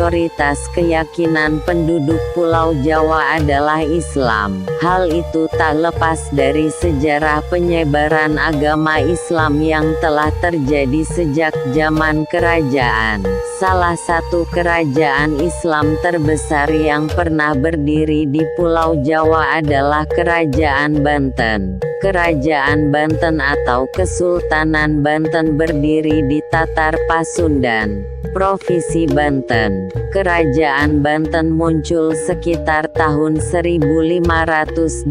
mayoritas keyakinan penduduk Pulau Jawa adalah Islam. Hal itu tak lepas dari sejarah penyebaran agama Islam yang telah terjadi sejak zaman kerajaan. Salah satu kerajaan Islam terbesar yang pernah berdiri di Pulau Jawa adalah Kerajaan Banten. Kerajaan Banten atau Kesultanan Banten berdiri di Tatar Pasundan, Provinsi Banten. Kerajaan Banten muncul sekitar tahun 1526,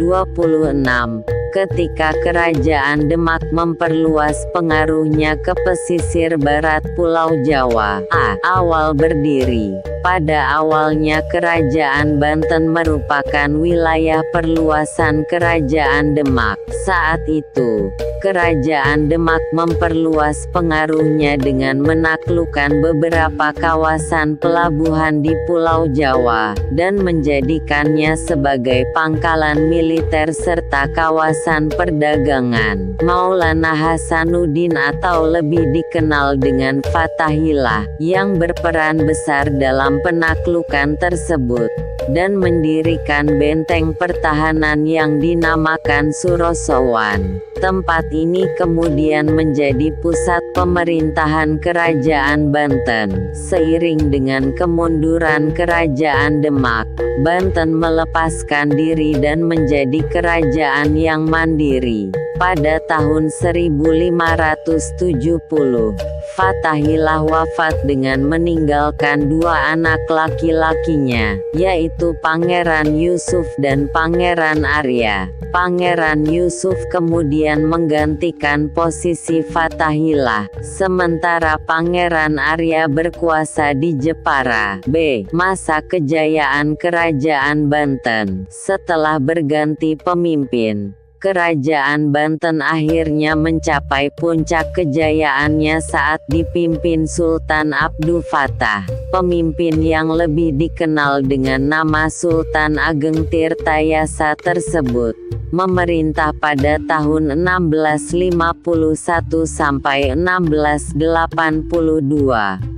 ketika Kerajaan Demak memperluas pengaruhnya ke pesisir barat Pulau Jawa. Awal berdiri. Pada awalnya Kerajaan Banten merupakan wilayah perluasan Kerajaan Demak. Saat itu, Kerajaan Demak memperluas pengaruhnya dengan menaklukkan beberapa kawasan pelabuhan di Pulau Jawa, dan menjadikannya sebagai pangkalan militer serta kawasan perdagangan. Maulana Hasanuddin atau lebih dikenal dengan Fatahillah, yang berperan besar dalam penaklukan tersebut, dan mendirikan benteng pertahanan yang dinamakan Surosowan. Tempat ini kemudian menjadi pusat pemerintahan Kerajaan Banten. Seiring dengan kemunduran Kerajaan Demak, Banten melepaskan diri dan menjadi kerajaan yang mandiri. Pada tahun 1570, Fatahillah wafat dengan meninggalkan dua anak laki-lakinya, yaitu Pangeran Yusuf dan Pangeran Arya. Pangeran Yusuf kemudian menggantikan posisi Fatahillah, sementara Pangeran Arya berkuasa di Jepara. Masa kejayaan Kerajaan Banten. Setelah berganti pemimpin, Kerajaan Banten akhirnya mencapai puncak kejayaannya saat dipimpin Sultan Abdul Fattah. Pemimpin yang lebih dikenal dengan nama Sultan Ageng Tirtayasa tersebut memerintah pada tahun 1651 sampai 1682.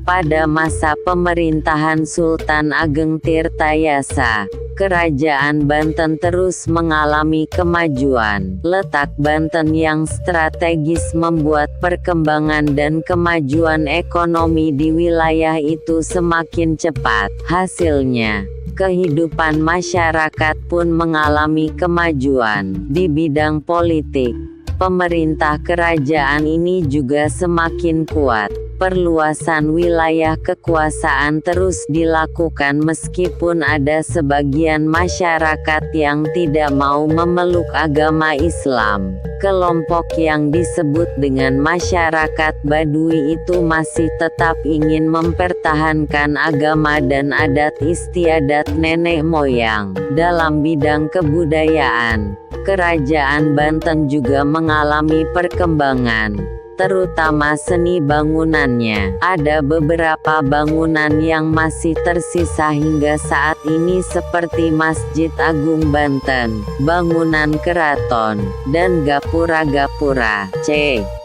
Pada masa pemerintahan Sultan Ageng Tirtayasa, Kerajaan Banten terus mengalami kemajuan. Letak Banten yang strategis membuat perkembangan dan kemajuan ekonomi di wilayah itu semakin cepat. Hasilnya, kehidupan masyarakat pun mengalami kemajuan. Di bidang politik, pemerintah kerajaan ini juga semakin kuat. Perluasan wilayah kekuasaan terus dilakukan meskipun ada sebagian masyarakat yang tidak mau memeluk agama Islam. Kelompok yang disebut dengan masyarakat Badui itu masih tetap ingin mempertahankan agama dan adat istiadat nenek moyang. Dalam bidang kebudayaan, Kerajaan Banten juga mengalami perkembangan, terutama seni bangunannya. Ada beberapa bangunan yang masih tersisa hingga saat ini seperti Masjid Agung Banten, bangunan keraton, dan gapura-gapura.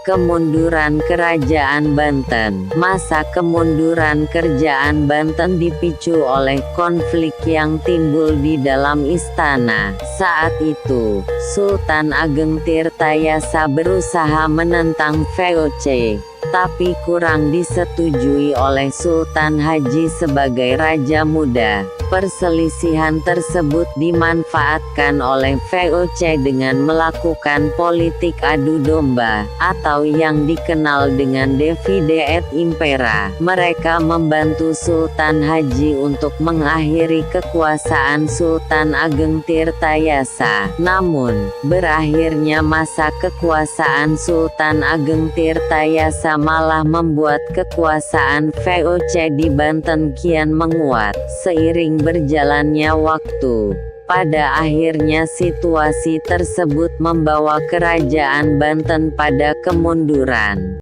Kemunduran Kerajaan Banten. Masa kemunduran Kerajaan Banten dipicu oleh konflik yang timbul di dalam istana. Saat itu, Sultan Ageng Tirtayasa berusaha menentang VOC, tapi kurang disetujui oleh Sultan Haji sebagai raja muda. Perselisihan tersebut dimanfaatkan oleh VOC dengan melakukan politik adu domba, atau yang dikenal dengan divide et impera. Mereka membantu Sultan Haji untuk mengakhiri kekuasaan Sultan Ageng Tirtayasa. Namun, berakhirnya masa kekuasaan Sultan Ageng Tirtayasa malah membuat kekuasaan VOC di Banten kian menguat. Seiring berjalannya waktu, pada akhirnya situasi tersebut membawa Kerajaan Banten pada kemunduran.